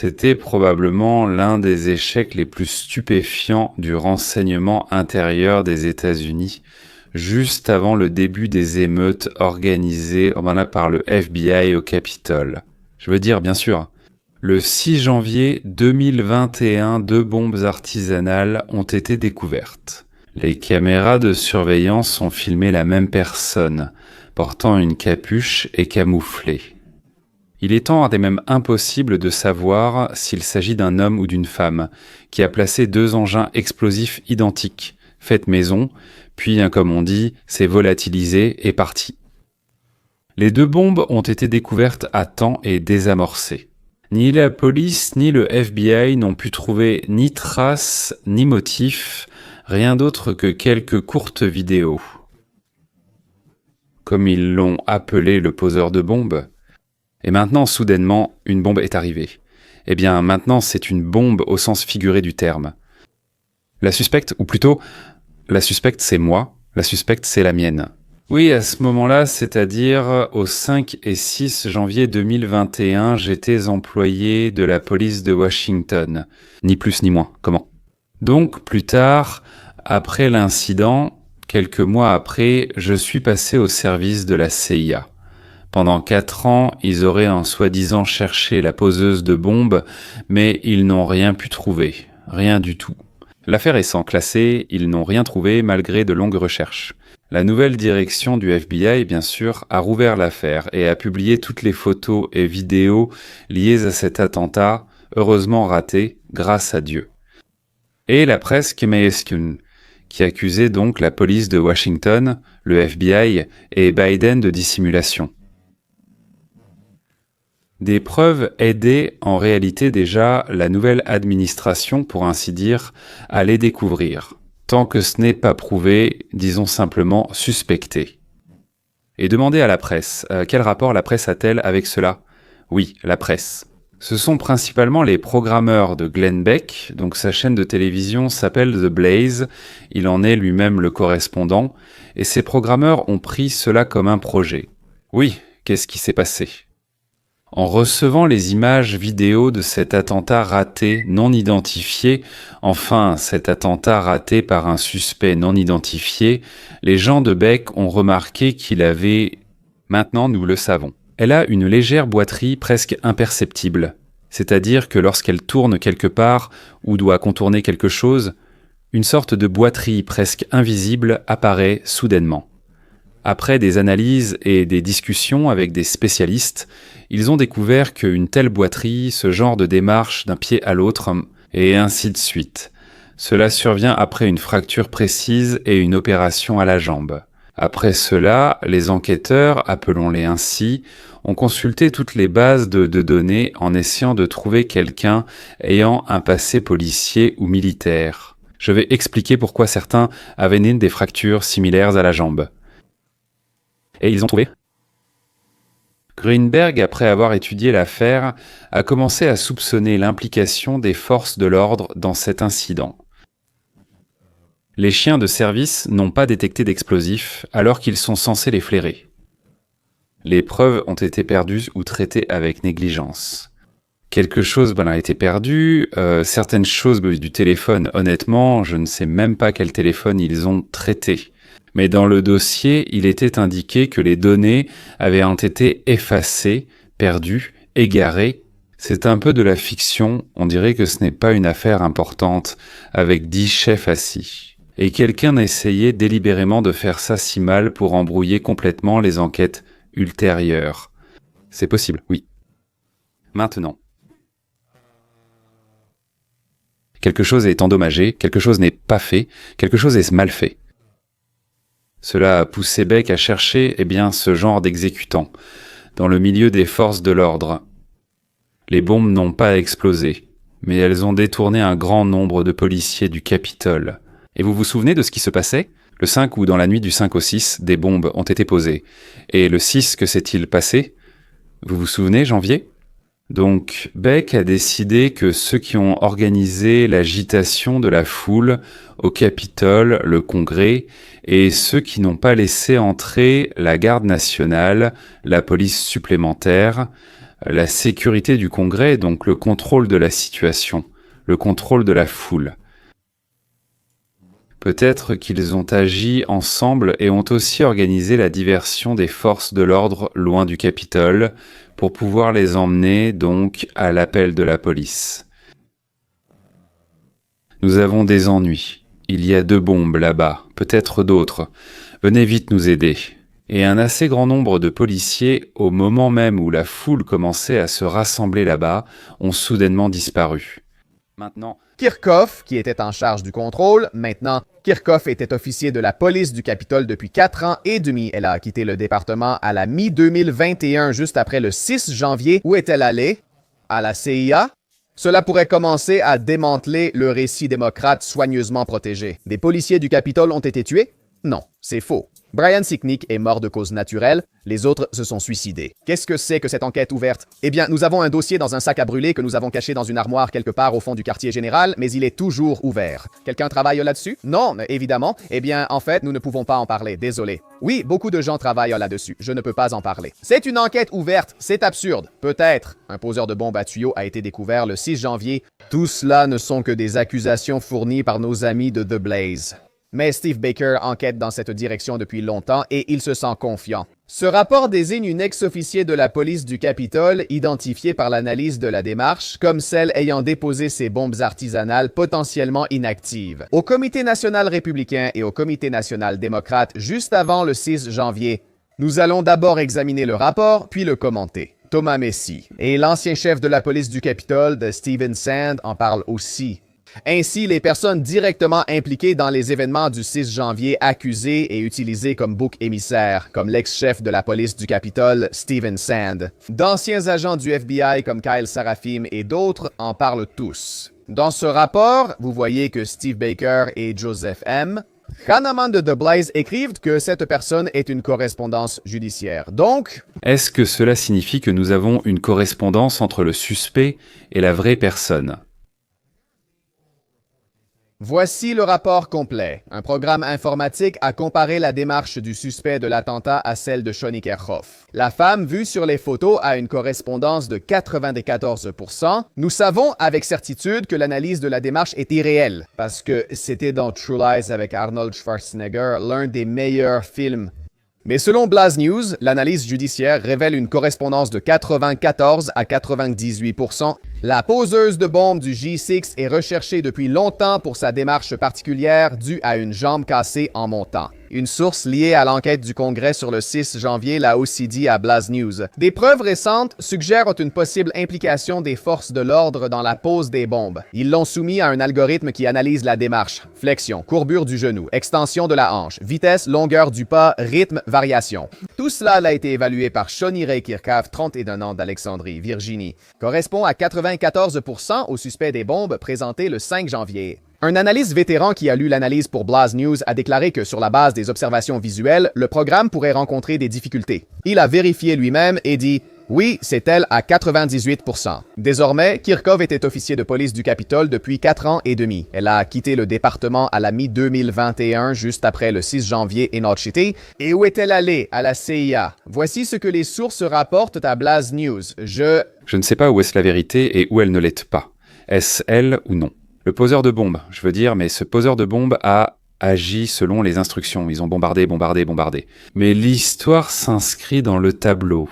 C'était probablement l'un des échecs les plus stupéfiants du renseignement intérieur des États-Unis, juste avant le début des émeutes organisées par le FBI au Capitole. Je veux dire, bien sûr, le 6 janvier 2021, 2 bombes artisanales ont été découvertes. Les caméras de surveillance ont filmé la même personne, portant une capuche et camouflée. Il est temps et même impossible de savoir s'il s'agit d'un homme ou d'une femme qui a placé 2 engins explosifs identiques, faits maison, puis, comme on dit, s'est volatilisé et parti. Les 2 bombes ont été découvertes à temps et désamorcées. Ni la police ni le FBI n'ont pu trouver ni traces ni motifs, rien d'autre que quelques courtes vidéos. Comme ils l'ont appelé le poseur de bombes. Et maintenant, soudainement, une bombe est arrivée. Eh bien, maintenant, c'est une bombe au sens figuré du terme. La suspecte, ou plutôt, la suspecte c'est moi, la suspecte c'est la mienne. Oui, à ce moment-là, c'est-à-dire au 5 et 6 janvier 2021, j'étais employé de la police de Washington. Ni plus ni moins, comment ? Donc, plus tard, après l'incident, quelques mois après, je suis passé au service de la CIA. Pendant 4 ans, ils auraient en soi-disant cherché la poseuse de bombes, mais ils n'ont rien pu trouver. Rien du tout. L'affaire étant classée, ils n'ont rien trouvé malgré de longues recherches. La nouvelle direction du FBI, bien sûr, a rouvert l'affaire et a publié toutes les photos et vidéos liées à cet attentat, heureusement raté, grâce à Dieu. Et la presse qui accusait donc la police de Washington, le FBI et Biden de dissimulation. Des preuves aidaient en réalité déjà la nouvelle administration, pour ainsi dire, à les découvrir. Tant que ce n'est pas prouvé, disons simplement suspecté. Et demandez à la presse, quel rapport la presse a-t-elle avec cela ? Oui, la presse. Ce sont principalement les programmeurs de Glenn Beck, donc sa chaîne de télévision s'appelle The Blaze, il en est lui-même le correspondant, et ces programmeurs ont pris cela comme un projet. Oui, qu'est-ce qui s'est passé ? En recevant les images vidéo de cet attentat raté non identifié, enfin cet attentat raté par un suspect non identifié, les gens de Beck ont remarqué qu'il avait, maintenant nous le savons. Elle a une légère boiterie presque imperceptible, c'est-à-dire que lorsqu'elle tourne quelque part ou doit contourner quelque chose, une sorte de boiterie presque invisible apparaît soudainement. Après des analyses et des discussions avec des spécialistes, ils ont découvert qu'une telle boiterie, ce genre de démarche d'un pied à l'autre, et ainsi de suite. Cela survient après une fracture précise et une opération à la jambe. Après cela, les enquêteurs, appelons-les ainsi, ont consulté toutes les bases de données en essayant de trouver quelqu'un ayant un passé policier ou militaire. Je vais expliquer pourquoi certains avaient né des fractures similaires à la jambe. Et ils ont trouvé. Greenberg, après avoir étudié l'affaire, a commencé à soupçonner l'implication des forces de l'ordre dans cet incident. Les chiens de service n'ont pas détecté d'explosifs alors qu'ils sont censés les flairer. Les preuves ont été perdues ou traitées avec négligence. Quelque chose a été perdu, certaines choses du téléphone, honnêtement, je ne sais même pas quel téléphone ils ont traité. Mais dans le dossier, il était indiqué que les données avaient été effacées, perdues, égarées. C'est un peu de la fiction, on dirait que ce n'est pas une affaire importante, avec 10 chefs assis. Et quelqu'un a essayé délibérément de faire ça si mal pour embrouiller complètement les enquêtes ultérieures. C'est possible, oui. Maintenant. Quelque chose est endommagé, quelque chose n'est pas fait, quelque chose est mal fait. Cela a poussé Beck à chercher ce genre d'exécutant, dans le milieu des forces de l'ordre. Les bombes n'ont pas explosé, mais elles ont détourné un grand nombre de policiers du Capitole. Et vous vous souvenez de ce qui se passait ? Le 5 ou dans la nuit du 5 au 6, des bombes ont été posées. Et le 6, que s'est-il passé ? Vous vous souvenez, janvier ? Donc, Beck a décidé que ceux qui ont organisé l'agitation de la foule au Capitole, le Congrès, et ceux qui n'ont pas laissé entrer la garde nationale, la police supplémentaire, la sécurité du Congrès, donc le contrôle de la situation, le contrôle de la foule. Peut-être qu'ils ont agi ensemble et ont aussi organisé la diversion des forces de l'ordre loin du Capitole pour pouvoir les emmener donc à l'appel de la police. Nous avons des ennuis. Il y a 2 bombes là-bas, peut-être d'autres. Venez vite nous aider. Et un assez grand nombre de policiers, au moment même où la foule commençait à se rassembler là-bas, ont soudainement disparu. Maintenant, Kirchhoff, qui était en charge du contrôle, maintenant, Kirchhoff était officier de la police du Capitole depuis 4 ans et demi. Elle a quitté le département à la mi-2021, juste après le 6 janvier. Où est-elle allée? À la CIA? Cela pourrait commencer à démanteler le récit démocrate soigneusement protégé. Des policiers du Capitole ont été tués? Non, c'est faux. Brian Sicknick est mort de cause naturelle, les autres se sont suicidés. Qu'est-ce que c'est que cette enquête ouverte? Eh bien, nous avons un dossier dans un sac à brûler que nous avons caché dans une armoire quelque part au fond du quartier général, mais il est toujours ouvert. Quelqu'un travaille là-dessus? Non, évidemment. Eh bien, en fait, nous ne pouvons pas en parler, désolé. Oui, beaucoup de gens travaillent là-dessus, je ne peux pas en parler. C'est une enquête ouverte, c'est absurde. Peut-être. Un poseur de bombes à tuyaux a été découvert le 6 janvier. Tout cela ne sont que des accusations fournies par nos amis de The Blaze. Mais Steve Baker enquête dans cette direction depuis longtemps et il se sent confiant. Ce rapport désigne une ex-officier de la police du Capitole, identifiée par l'analyse de la démarche, comme celle ayant déposé ces bombes artisanales potentiellement inactives. Au Comité national républicain et au Comité national démocrate juste avant le 6 janvier. Nous allons d'abord examiner le rapport, puis le commenter. Thomas Messi et l'ancien chef de la police du Capitole, Steven Sand, en parlent aussi. Ainsi, les personnes directement impliquées dans les événements du 6 janvier accusées et utilisées comme bouc émissaire, comme l'ex-chef de la police du Capitole, Steven Sand. D'anciens agents du FBI comme Kyle Sarafim et d'autres en parlent tous. Dans ce rapport, vous voyez que Steve Baker et Joseph M. Kahneman de The Blaze écrivent que cette personne est une correspondance judiciaire. Donc, est-ce que cela signifie que nous avons une correspondance entre le suspect et la vraie personne ? voici le rapport complet. Un programme informatique a comparé la démarche du suspect de l'attentat à celle de Shoni Kirchhoff. La femme vue sur les photos a une correspondance de 94%. Nous savons avec certitude que l'analyse de la démarche est irréelle, parce que c'était dans True Lies avec Arnold Schwarzenegger, l'un des meilleurs films. Mais selon Blaz News, l'analyse judiciaire révèle une correspondance de 94 à 98%. La poseuse de bombes du G6 est recherchée depuis longtemps pour sa démarche particulière due à une jambe cassée en montant. Une source liée à l'enquête du Congrès sur le 6 janvier l'a aussi dit à Blaz News. Des preuves récentes suggèrent une possible implication des forces de l'ordre dans la pose des bombes. Ils l'ont soumis à un algorithme qui analyse la démarche. Flexion, courbure du genou, extension de la hanche, vitesse, longueur du pas, rythme, variation. Tout cela a été évalué par Shoni Ray Kirchhoff, 31 ans d'Alexandrie, Virginie. Correspond à 94% au suspect des bombes présenté le 5 janvier. Un analyste vétéran qui a lu l'analyse pour Blaz News a déclaré que sur la base des observations visuelles, le programme pourrait rencontrer des difficultés. Il a vérifié lui-même et dit « Oui, c'est elle à 98%. » Désormais, Kirchhoff était officier de police du Capitole depuis 4 ans et demi. Elle a quitté le département à la mi-2021, juste après le 6 janvier et North City. Et où est-elle allée? À la CIA. Voici ce que les sources rapportent à Blaz News. Je ne sais pas où est-ce la vérité et où elle ne l'est pas. Est-ce elle ou non? Le poseur de bombes, je veux dire, mais ce poseur de bombes a agi selon les instructions. Ils ont bombardé. Mais l'histoire s'inscrit dans le tableau.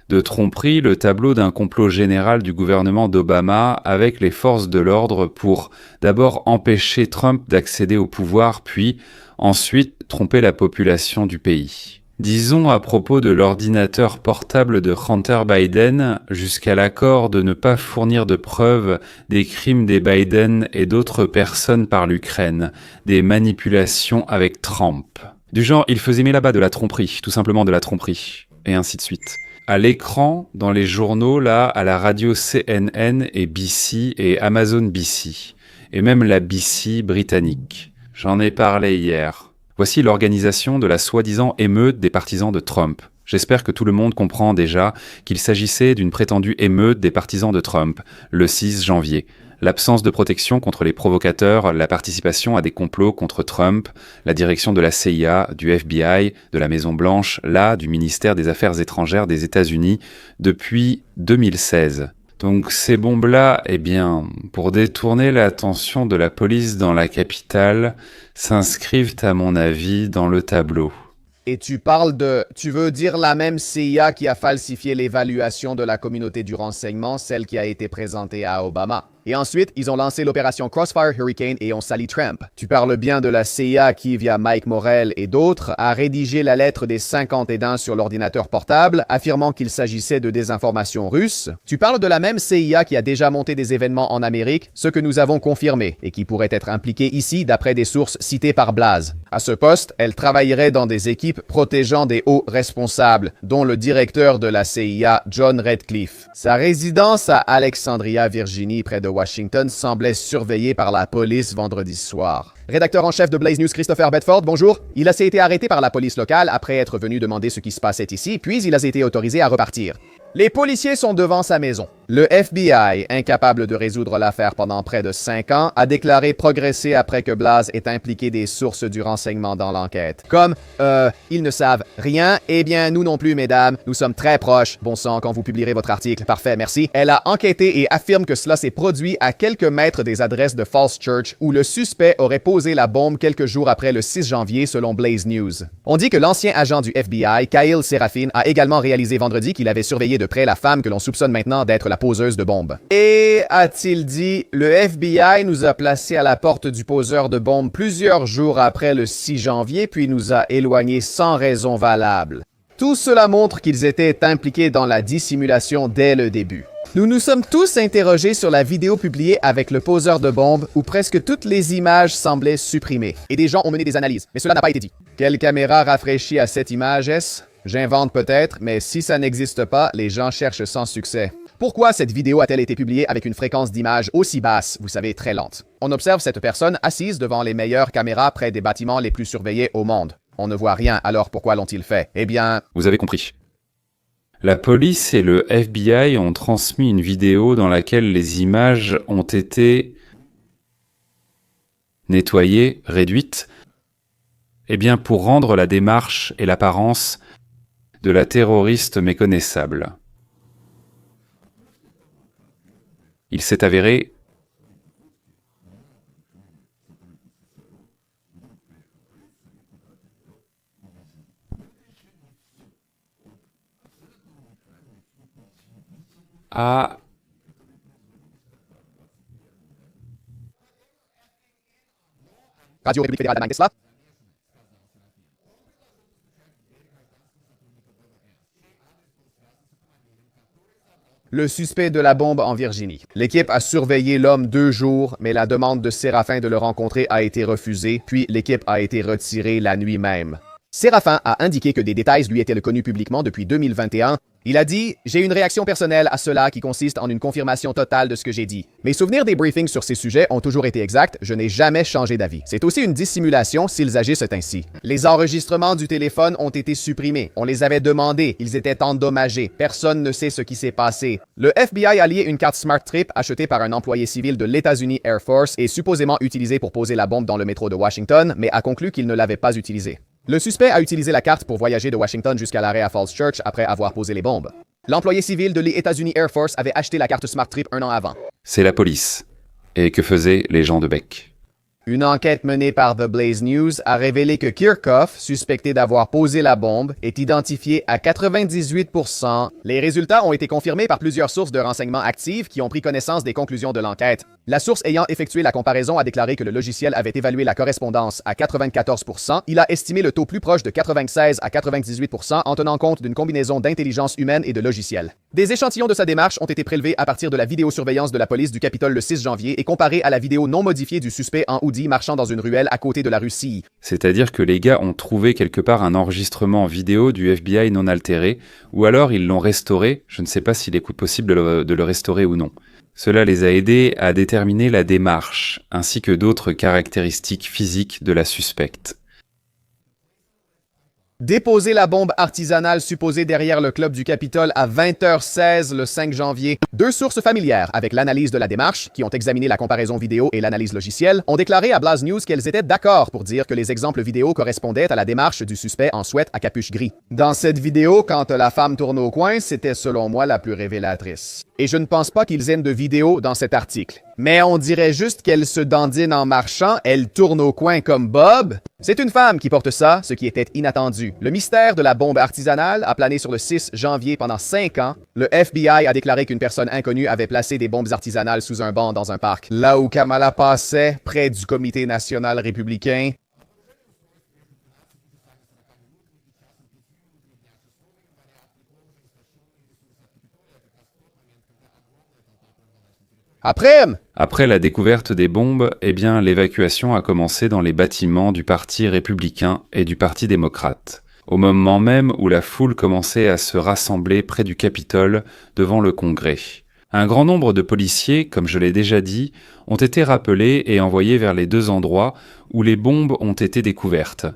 De tromperie, le tableau d'un complot général du gouvernement d'Obama avec les forces de l'ordre pour d'abord empêcher Trump d'accéder au pouvoir, puis ensuite tromper la population du pays. Disons à propos de l'ordinateur portable de Hunter Biden, jusqu'à l'accord de ne pas fournir de preuves des crimes des Biden et d'autres personnes par l'Ukraine, des manipulations avec Trump. Du genre, il faisait là-bas de la tromperie, tout simplement de la tromperie, et ainsi de suite. À l'écran, dans les journaux, là, à la radio CNN et BC et Amazon BC, et même la BC britannique. J'en ai parlé hier. Voici l'organisation de la soi-disant émeute des partisans de Trump. J'espère que tout le monde comprend déjà qu'il s'agissait d'une prétendue émeute des partisans de Trump, le 6 janvier. l'absence de protection contre les provocateurs, la participation à des complots contre Trump, la direction de la CIA, du FBI, de la Maison-Blanche, du ministère des Affaires étrangères des États-Unis depuis 2016. Donc ces bombes-là, pour détourner l'attention de la police dans la capitale, s'inscrivent à mon avis dans le tableau. Et tu veux dire la même CIA qui a falsifié l'évaluation de la communauté du renseignement, celle qui a été présentée à Obama. Et ensuite, ils ont lancé l'opération Crossfire Hurricane et ont sali Trump. Tu parles bien de la CIA qui, via Mike Morell et d'autres, a rédigé la lettre des 50 aidants sur l'ordinateur portable, affirmant qu'il s'agissait de désinformation russe. Tu parles de la même CIA qui a déjà monté des événements en Amérique, ce que nous avons confirmé, et qui pourrait être impliquée ici d'après des sources citées par Blaze. À ce poste, elle travaillerait dans des équipes protégeant des hauts responsables, dont le directeur de la CIA, John Redcliffe. Sa résidence à Alexandria, Virginie, près de Washington, semblait surveillée par la police vendredi soir. Rédacteur en chef de Blaze News, Christopher Bedford, bonjour. Il a été arrêté par la police locale après être venu demander ce qui se passait ici, puis il a été autorisé à repartir. Les policiers sont devant sa maison. Le FBI, incapable de résoudre l'affaire pendant près de 5 ans, a déclaré progresser après que Blaze ait impliqué des sources du renseignement dans l'enquête. Comme, ils ne savent rien, eh bien, nous non plus, mesdames, nous sommes très proches. Bon sang, quand vous publierez votre article. Parfait, merci. Elle a enquêté et affirme que cela s'est produit à quelques mètres des adresses de Falls Church, où le suspect aurait posé la bombe quelques jours après le 6 janvier, selon Blaze News. On dit que l'ancien agent du FBI, Kyle Serafin, a également réalisé vendredi qu'il avait surveillé de près la femme que l'on soupçonne maintenant d'être la poseuse de bombes. Et, a-t-il dit, le FBI nous a placés à la porte du poseur de bombes plusieurs jours après le 6 janvier, puis nous a éloignés sans raison valable. Tout cela montre qu'ils étaient impliqués dans la dissimulation dès le début. Nous nous sommes tous interrogés sur la vidéo publiée avec le poseur de bombes où presque toutes les images semblaient supprimées. Et des gens ont mené des analyses, mais cela n'a pas été dit. Quelle caméra rafraîchit à cette image est-ce? J'invente peut-être, mais si ça n'existe pas, les gens cherchent sans succès. Pourquoi cette vidéo a-t-elle été publiée avec une fréquence d'image aussi basse, vous savez, très lente? On observe cette personne assise devant les meilleures caméras près des bâtiments les plus surveillés au monde. On ne voit rien, alors pourquoi l'ont-ils fait? Eh bien... Vous avez compris. La police et le FBI ont transmis une vidéo dans laquelle les images ont été nettoyées, réduites, pour rendre la démarche et l'apparence de la terroriste méconnaissable. Il s'est avéré à Radio République fédérale d'Allemagne, c'est cela? Le suspect de la bombe en Virginie. L'équipe a surveillé l'homme 2 jours, mais la demande de Séraphin de le rencontrer a été refusée, puis l'équipe a été retirée la nuit même. Séraphin a indiqué que des détails lui étaient connus publiquement depuis 2021. Il a dit « J'ai une réaction personnelle à cela qui consiste en une confirmation totale de ce que j'ai dit. Mes souvenirs des briefings sur ces sujets ont toujours été exacts, je n'ai jamais changé d'avis. C'est aussi une dissimulation s'ils agissent ainsi. Les enregistrements du téléphone ont été supprimés. On les avait demandés, ils étaient endommagés. Personne ne sait ce qui s'est passé. Le FBI a lié une carte Smart Trip achetée par un employé civil de l'États-Unis Air Force et supposément utilisée pour poser la bombe dans le métro de Washington, mais a conclu qu'il ne l'avait pas utilisée. Le suspect a utilisé la carte pour voyager de Washington jusqu'à l'arrêt à Falls Church après avoir posé les bombes. L'employé civil de l'États-Unis Air Force avait acheté la carte Smart Trip 1 an avant. C'est la police. Et que faisaient les gens de Beck? Une enquête menée par The Blaze News a révélé que Kirchhoff, suspecté d'avoir posé la bombe, est identifié à 98%. Les résultats ont été confirmés par plusieurs sources de renseignement actives qui ont pris connaissance des conclusions de l'enquête. La source ayant effectué la comparaison a déclaré que le logiciel avait évalué la correspondance à 94%. Il a estimé le taux plus proche de 96 à 98% en tenant compte d'une combinaison d'intelligence humaine et de logiciel. Des échantillons de sa démarche ont été prélevés à partir de la vidéosurveillance de la police du Capitole le 6 janvier et comparés à la vidéo non modifiée du suspect en hoodie marchant dans une ruelle à côté de la rue Sea. C'est-à-dire que les gars ont trouvé quelque part un enregistrement vidéo du FBI non altéré, ou alors ils l'ont restauré, je ne sais pas s'il est possible de le restaurer ou non. Cela les a aidés à déterminer la démarche, ainsi que d'autres caractéristiques physiques de la suspecte. Déposer la bombe artisanale supposée derrière le club du Capitole à 20h16 le 5 janvier. Deux sources familières avec l'analyse de la démarche, qui ont examiné la comparaison vidéo et l'analyse logicielle, ont déclaré à Blaz News qu'elles étaient d'accord pour dire que les exemples vidéo correspondaient à la démarche du suspect en sweat à capuche gris. Dans cette vidéo, quand la femme tourne au coin, c'était selon moi la plus révélatrice. Et je ne pense pas qu'ils aient de vidéo dans cet article. Mais on dirait juste qu'elle se dandine en marchant, elle tourne au coin comme Bob. C'est une femme qui porte ça, ce qui était inattendu. Le mystère de la bombe artisanale a plané sur le 6 janvier pendant 5 ans. Le FBI a déclaré qu'une personne inconnue avait placé des bombes artisanales sous un banc dans un parc. Là où Kamala passait, près du Comité national républicain. Après la découverte des bombes, l'évacuation a commencé dans les bâtiments du Parti républicain et du Parti démocrate, au moment même où la foule commençait à se rassembler près du Capitole devant le Congrès. Un grand nombre de policiers, comme je l'ai déjà dit, ont été rappelés et envoyés vers les deux endroits où les bombes ont été découvertes.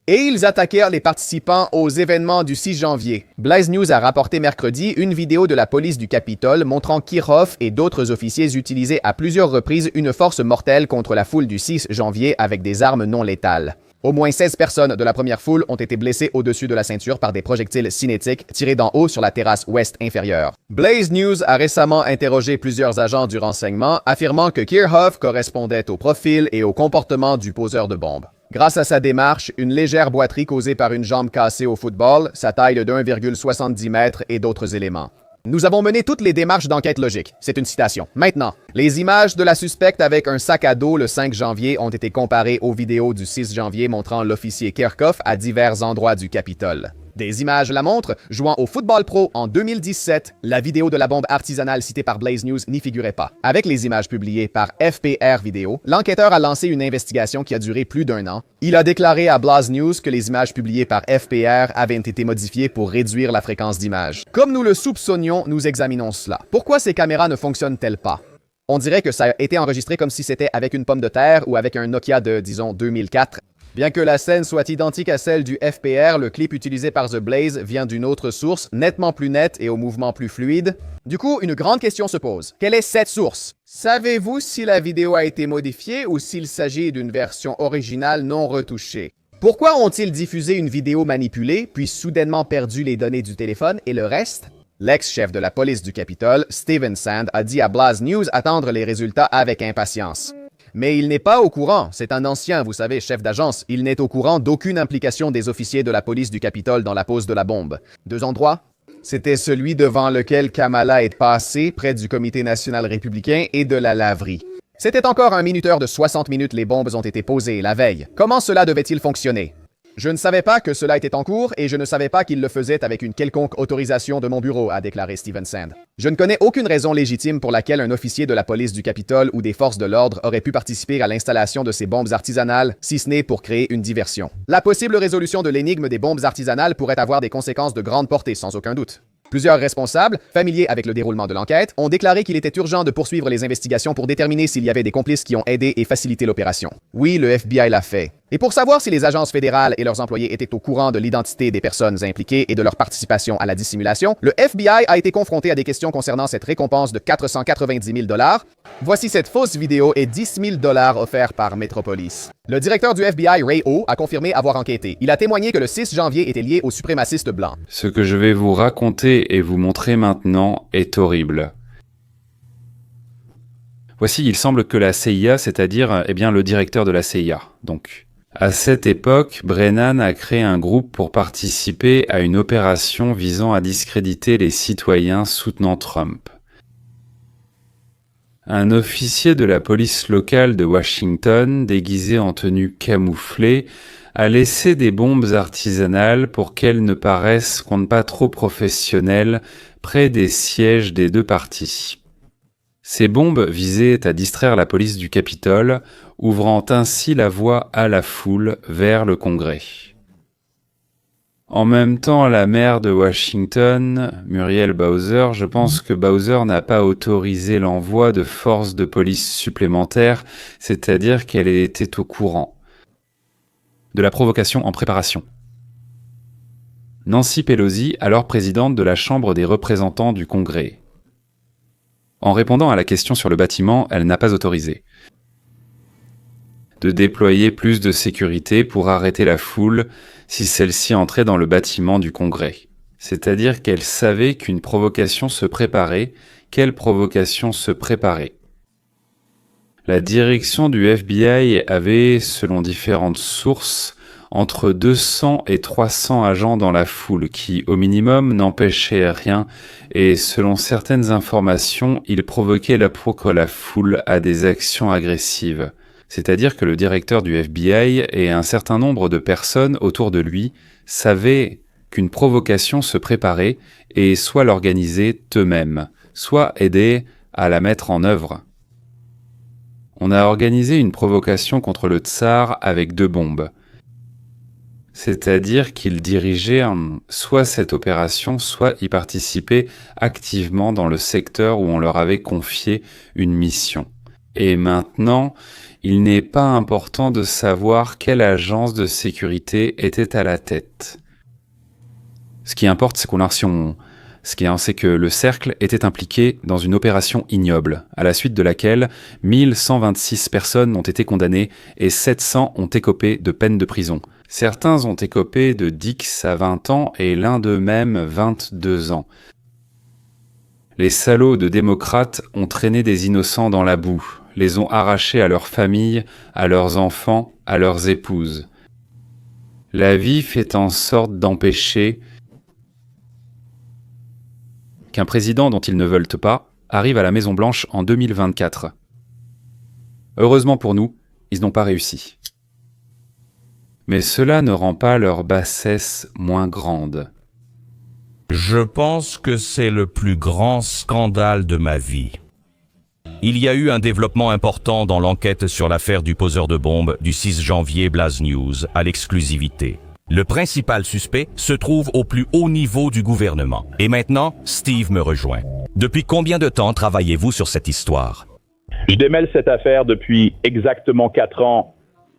Et ils attaquèrent les participants aux événements du 6 janvier. Blaz News a rapporté mercredi une vidéo de la police du Capitole montrant Kirchhoff et d'autres officiers utiliser à plusieurs reprises une force mortelle contre la foule du 6 janvier avec des armes non létales. Au moins 16 personnes de la première foule ont été blessées au-dessus de la ceinture par des projectiles cinétiques tirés d'en haut sur la terrasse ouest inférieure. Blaz News a récemment interrogé plusieurs agents du renseignement, affirmant que Kirchhoff correspondait au profil et au comportement du poseur de bombes. Grâce à sa démarche, une légère boiterie causée par une jambe cassée au football, sa taille de 1,70 m et d'autres éléments. Nous avons mené toutes les démarches d'enquête logique. C'est une citation. Maintenant, les images de la suspecte avec un sac à dos le 5 janvier ont été comparées aux vidéos du 6 janvier montrant l'officier Kirchhoff à divers endroits du Capitole. Des images la montrent, jouant au football pro en 2017. La vidéo de la bombe artisanale citée par Blaz News n'y figurait pas. Avec les images publiées par FPR Vidéo, l'enquêteur a lancé une investigation qui a duré plus d'1 an. Il a déclaré à Blaz News que les images publiées par FPR avaient été modifiées pour réduire la fréquence d'images. Comme nous le soupçonnions, nous examinons cela. Pourquoi ces caméras ne fonctionnent-elles pas? On dirait que ça a été enregistré comme si c'était avec une pomme de terre ou avec un Nokia de, disons, 2004. Bien que la scène soit identique à celle du FPR, le clip utilisé par The Blaze vient d'une autre source, nettement plus nette et au mouvement plus fluide. Du coup, une grande question se pose. Quelle est cette source? Savez-vous si la vidéo a été modifiée ou s'il s'agit d'une version originale non retouchée? Pourquoi ont-ils diffusé une vidéo manipulée, puis soudainement perdu les données du téléphone et le reste? L'ex-chef de la police du Capitole, Steven Sand, a dit à Blaz News attendre les résultats avec impatience. Mais il n'est pas au courant, c'est un ancien, vous savez, chef d'agence, il n'est au courant d'aucune implication des officiers de la police du Capitole dans la pose de la bombe. Deux endroits? C'était celui devant lequel Kamala est passée, près du Comité national républicain et de la laverie. C'était encore un minuteur de 60 minutes les bombes ont été posées la veille. Comment cela devait-il fonctionner? Je ne savais pas que cela était en cours et je ne savais pas qu'il le faisait avec une quelconque autorisation de mon bureau, a déclaré Steven Sand. Je ne connais aucune raison légitime pour laquelle un officier de la police du Capitole ou des forces de l'ordre aurait pu participer à l'installation de ces bombes artisanales, si ce n'est pour créer une diversion. La possible résolution de l'énigme des bombes artisanales pourrait avoir des conséquences de grande portée, sans aucun doute. Plusieurs responsables, familiers avec le déroulement de l'enquête, ont déclaré qu'il était urgent de poursuivre les investigations pour déterminer s'il y avait des complices qui ont aidé et facilité l'opération. Oui, le FBI l'a fait. Et pour savoir si les agences fédérales et leurs employés étaient au courant de l'identité des personnes impliquées et de leur participation à la dissimulation, le FBI a été confronté à des questions concernant cette récompense de 490 000 $. Voici cette fausse vidéo et 10 000 $ offerts par Metropolis. Le directeur du FBI, Ray O, a confirmé avoir enquêté. Il a témoigné que le 6 janvier était lié aux suprémacistes blancs. Ce que je vais vous raconter et vous montrer maintenant est horrible. Voici, il semble que la CIA, c'est-à-dire le directeur de la CIA, donc. À cette époque, Brennan a créé un groupe pour participer à une opération visant à discréditer les citoyens soutenant Trump. Un officier de la police locale de Washington, déguisé en tenue camouflée, a laissé des bombes artisanales pour qu'elles ne paraissent pas trop professionnelles près des sièges des deux partis. Ces bombes visaient à distraire la police du Capitole, ouvrant ainsi la voie à la foule vers le Congrès. En même temps, la maire de Washington, Muriel Bowser, je pense que Bowser n'a pas autorisé l'envoi de forces de police supplémentaires, c'est-à-dire qu'elle était au courant. de la provocation en préparation. Nancy Pelosi, alors présidente de la Chambre des représentants du Congrès. En répondant à la question sur le bâtiment, elle n'a pas autorisé de déployer plus de sécurité pour arrêter la foule si celle-ci entrait dans le bâtiment du Congrès. C'est-à-dire qu'elle savait qu'une provocation se préparait. Quelle provocation se préparait ? La direction du FBI avait, selon différentes sources, entre 200 et 300 agents dans la foule qui, au minimum, n'empêchaient rien et, selon certaines informations, ils provoquaient la foule à des actions agressives. C'est-à-dire que le directeur du FBI et un certain nombre de personnes autour de lui savaient qu'une provocation se préparait et soit l'organisaient eux-mêmes, soit aidaient à la mettre en œuvre. On a organisé une provocation contre le tsar avec 2 bombes. C'est-à-dire qu'ils dirigeaient soit cette opération, soit y participaient activement dans le secteur où on leur avait confié une mission. Et maintenant, il n'est pas important de savoir quelle agence de sécurité était à la tête. Ce qui importe, c'est que le cercle était impliqué dans une opération ignoble, à la suite de laquelle 1126 personnes ont été condamnées et 700 ont écopé de peine de prison. Certains ont écopé de 10 à 20 ans et l'un d'eux même 22 ans. Les salauds de démocrates ont traîné des innocents dans la boue, les ont arrachés à leurs familles, à leurs enfants, à leurs épouses. La vie fait en sorte d'empêcher qu'un président dont ils ne veulent pas arrive à la Maison-Blanche en 2024. Heureusement pour nous, ils n'ont pas réussi. Mais cela ne rend pas leur bassesse moins grande. Je pense que c'est le plus grand scandale de ma vie. Il y a eu un développement important dans l'enquête sur l'affaire du poseur de bombes du 6 janvier Blaz News à l'exclusivité. Le principal suspect se trouve au plus haut niveau du gouvernement. Et maintenant, Steve me rejoint. Depuis combien de temps travaillez-vous sur cette histoire? Je démêle cette affaire depuis exactement 4 ans.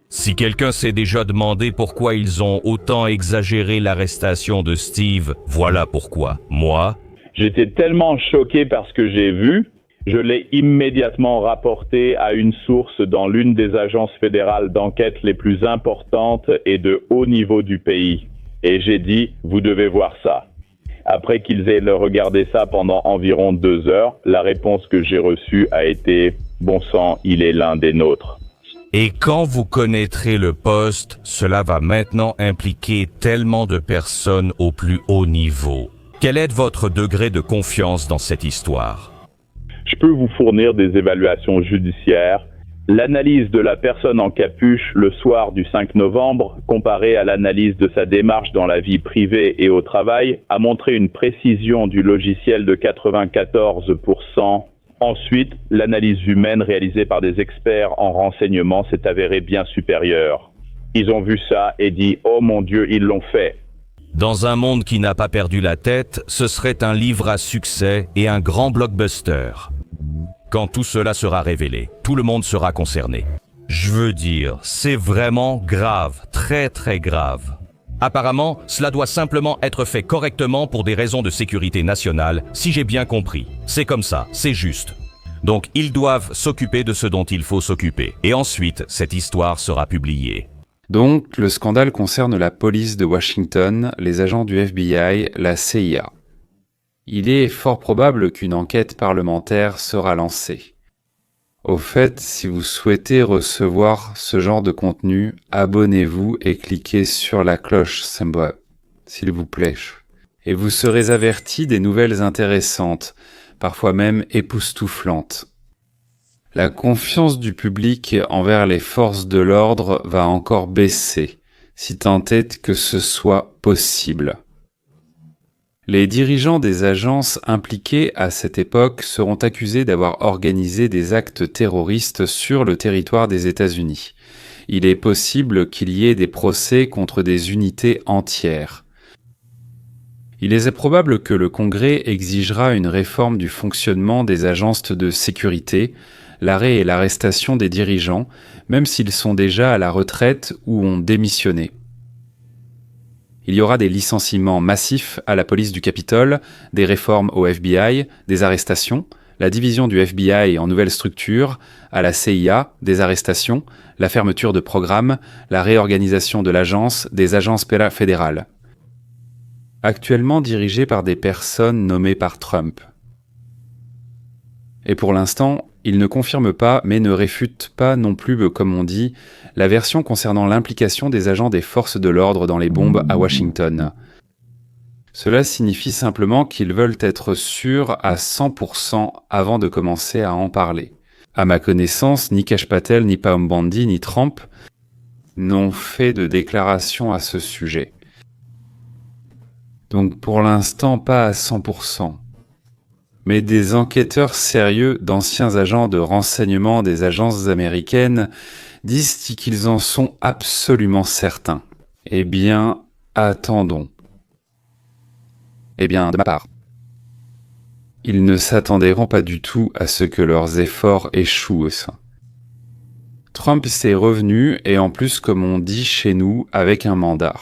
Si quelqu'un s'est déjà demandé pourquoi ils ont autant exagéré l'arrestation de Steve, voilà pourquoi. Moi, J'étais tellement choqué par ce que j'ai vu, je l'ai immédiatement rapporté à une source dans l'une des agences fédérales d'enquête les plus importantes et de haut niveau du pays. Et j'ai dit, vous devez voir ça. Après qu'ils aient regardé ça pendant environ 2 heures, la réponse que j'ai reçue a été, bon sang, il est l'un des nôtres. et quand vous connaîtrez le poste, cela va maintenant impliquer tellement de personnes au plus haut niveau. Quel est votre degré de confiance dans cette histoire? Je peux vous fournir des évaluations judiciaires. L'analyse de la personne en capuche le soir du 5 novembre, comparée à l'analyse de sa démarche dans la vie privée et au travail, a montré une précision du logiciel de 94%. Ensuite, l'analyse humaine réalisée par des experts en renseignement s'est avérée bien supérieure. Ils ont vu ça et dit « Oh mon Dieu, ils l'ont fait ». Dans un monde qui n'a pas perdu la tête, ce serait un livre à succès et un grand blockbuster. Quand tout cela sera révélé, tout le monde sera concerné. Je veux dire, c'est vraiment grave, très très grave. Apparemment, cela doit simplement être fait correctement pour des raisons de sécurité nationale, si j'ai bien compris. C'est comme ça, c'est juste. Donc ils doivent s'occuper de ce dont il faut s'occuper. Et ensuite, cette histoire sera publiée. Donc, le scandale concerne la police de Washington, les agents du FBI, la CIA. Il est fort probable qu'une enquête parlementaire sera lancée. Au fait, si vous souhaitez recevoir ce genre de contenu, abonnez-vous et cliquez sur la cloche symbole, s'il vous plaît. Et vous serez avertis des nouvelles intéressantes, parfois même époustouflantes. La confiance du public envers les forces de l'ordre va encore baisser, si tant est que ce soit possible. Les dirigeants des agences impliquées à cette époque seront accusés d'avoir organisé des actes terroristes sur le territoire des États-Unis. Il est possible qu'il y ait des procès contre des unités entières. Il est probable que le Congrès exigera une réforme du fonctionnement des agences de sécurité, l'arrêt et l'arrestation des dirigeants, même s'ils sont déjà à la retraite ou ont démissionné. Il y aura des licenciements massifs à la police du Capitole, des réformes au FBI, des arrestations, la division du FBI en nouvelle structure, à la CIA, des arrestations, la fermeture de programmes, la réorganisation de l'agence, des agences fédérales. Actuellement dirigées par des personnes nommées par Trump. Et pour l'instant, il ne confirme pas, mais ne réfute pas non plus, comme on dit, la version concernant l'implication des agents des forces de l'ordre dans les bombes à Washington. Cela signifie simplement qu'ils veulent être sûrs à 100% avant de commencer à en parler. À ma connaissance, ni Kash Patel, ni Pam Bondi, ni Trump n'ont fait de déclaration à ce sujet. Donc pour l'instant, pas à 100%. Mais des enquêteurs sérieux d'anciens agents de renseignement des agences américaines disent qu'ils en sont absolument certains. Eh bien, attendons. Eh bien, de ma part. Ils ne s'attenderont pas du tout à ce que leurs efforts échouent. Trump s'est revenu, et en plus, comme on dit chez nous, avec un mandat.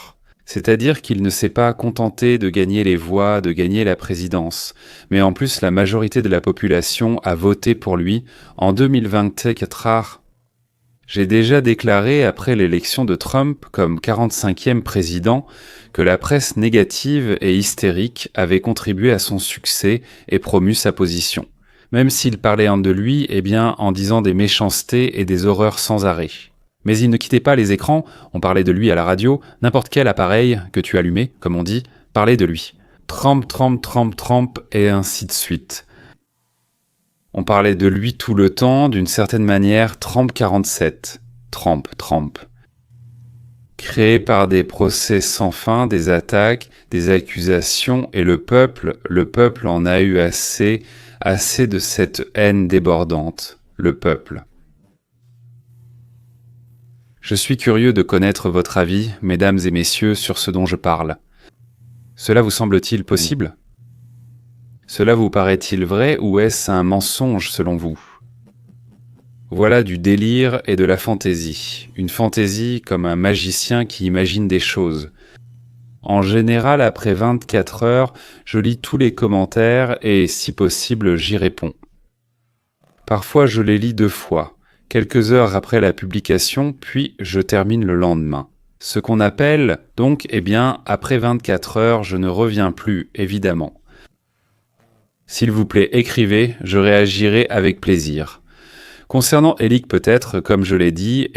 C'est-à-dire qu'il ne s'est pas contenté de gagner les voix, de gagner la présidence, mais en plus la majorité de la population a voté pour lui en 2024. J'ai déjà déclaré après l'élection de Trump comme 45e président que la presse négative et hystérique avait contribué à son succès et promu sa position, même s'il parlait de lui, en disant des méchancetés et des horreurs sans arrêt. Mais il ne quittait pas les écrans, on parlait de lui à la radio, n'importe quel appareil que tu allumais, comme on dit, parlait de lui. Trump, Trump, Trump, Trump, et ainsi de suite. On parlait de lui tout le temps, d'une certaine manière, Trump 47. Trump, Trump. Créé par des procès sans fin, des attaques, des accusations, et le peuple en a eu assez de cette haine débordante, le peuple. Je suis curieux de connaître votre avis, mesdames et messieurs, sur ce dont je parle. Cela vous semble-t-il possible ? Cela vous paraît-il vrai ou est-ce un mensonge selon vous ? Voilà du délire et de la fantaisie. Une fantaisie comme un magicien qui imagine des choses. En général, après 24 heures, je lis tous les commentaires et, si possible, j'y réponds. Parfois, je les lis 2 fois. Quelques heures après la publication, puis je termine le lendemain. Ce qu'on appelle, donc, après 24 heures, je ne reviens plus, évidemment. S'il vous plaît, écrivez, je réagirai avec plaisir. Concernant Elic peut-être, comme je l'ai dit,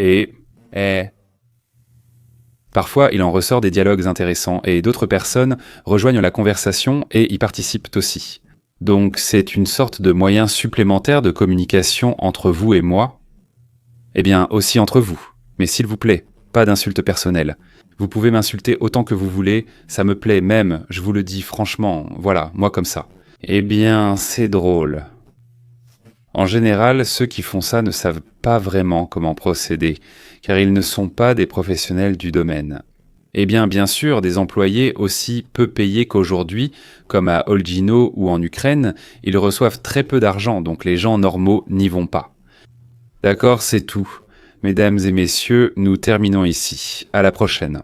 parfois il en ressort des dialogues intéressants et d'autres personnes rejoignent la conversation et y participent aussi. Donc c'est une sorte de moyen supplémentaire de communication entre vous et moi. Aussi entre vous. Mais s'il vous plaît, pas d'insultes personnelles. Vous pouvez m'insulter autant que vous voulez, ça me plaît même, je vous le dis franchement, voilà, moi comme ça. C'est drôle. En général, ceux qui font ça ne savent pas vraiment comment procéder, car ils ne sont pas des professionnels du domaine. Bien sûr, des employés aussi peu payés qu'aujourd'hui, comme à Olgino ou en Ukraine, ils reçoivent très peu d'argent, donc les gens normaux n'y vont pas. D'accord, c'est tout. Mesdames et messieurs, nous terminons ici. À la prochaine.